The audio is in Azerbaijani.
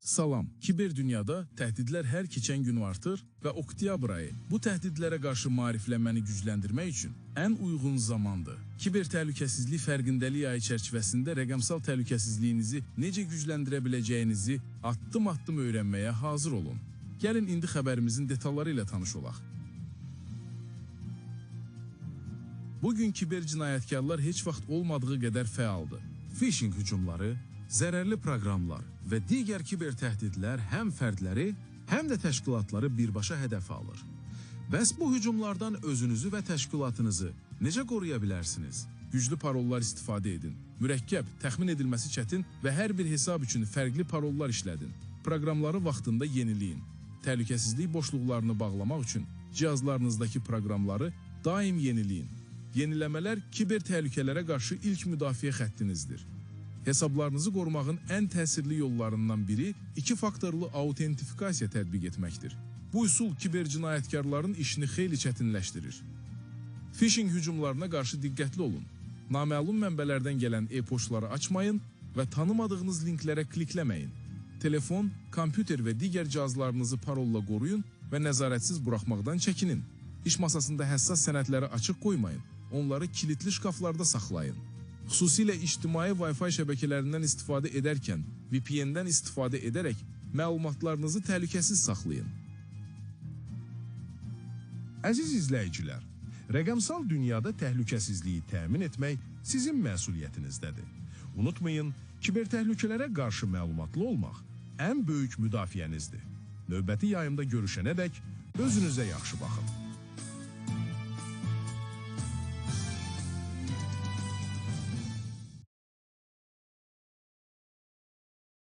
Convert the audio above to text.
Salam, kiber dünyada təhdidlər hər keçən gün artır və oktyabr ayı bu təhdidlərə qarşı maariflənməni gücləndirmək üçün ən uyğun zamandır. Kiber təhlükəsizlik fərqindəlik ayı çərçivəsində rəqəmsal təhlükəsizliyinizi necə gücləndirə biləcəyinizi addım-addım öyrənməyə hazır olun. Gəlin indi xəbərimizin detalları ilə tanış olaq. Bugün kiber cinayətkarlar heç vaxt olmadığı qədər fəaldır. Phishing hücumları, zərərli proqramlar və digər kiber təhdidlər həm fərdləri, həm də təşkilatları birbaşa hədəf alır. Bəs bu hücumlardan özünüzü və təşkilatınızı necə qoruya bilərsiniz? Güclü parollar istifadə edin. Mürəkkəb, təxmin edilməsi çətin və hər bir hesab üçün fərqli parollar işlədin. Proqramları vaxtında yeniləyin. Təhlükəsizlik boşluqlarını bağlamaq üçün cihazlarınızdakı proqramları daim yeniləyin. Yeniləmələr kiber təhlükələrə qarşı ilk müdafiə xəttinizdir. Hesablarınızı qorumağın ən təsirli yollarından biri iki faktorlu autentifikasiya tətbiq etməkdir. Bu üsul kiber cinayətkarların işini xeyli çətinləşdirir. Phishing hücumlarına qarşı diqqətli olun. Naməlum mənbələrdən gələn e-poçtları açmayın və tanımadığınız linklərə klikləməyin. Telefon, kompüter və digər cihazlarınızı parolla qoruyun və nəzarətsiz buraxmaqdan çəkinin. İş masasında həssas sənədləri açıq qoymayın. Onları kilitli şkaflarda saxlayın. Xüsusilə ictimai Wi-Fi şəbəkələrindən istifadə edərkən VPN-dən istifadə edərək məlumatlarınızı təhlükəsiz saxlayın. Əziz izləyicilər, rəqəmsal dünyada təhlükəsizliyi təmin etmək sizin məsuliyyətinizdədir. Unutmayın, kiber təhlükələrə qarşı məlumatlı olmaq ən böyük müdafiənizdir. Növbəti yayımda görüşənədək özünüzə yaxşı baxın.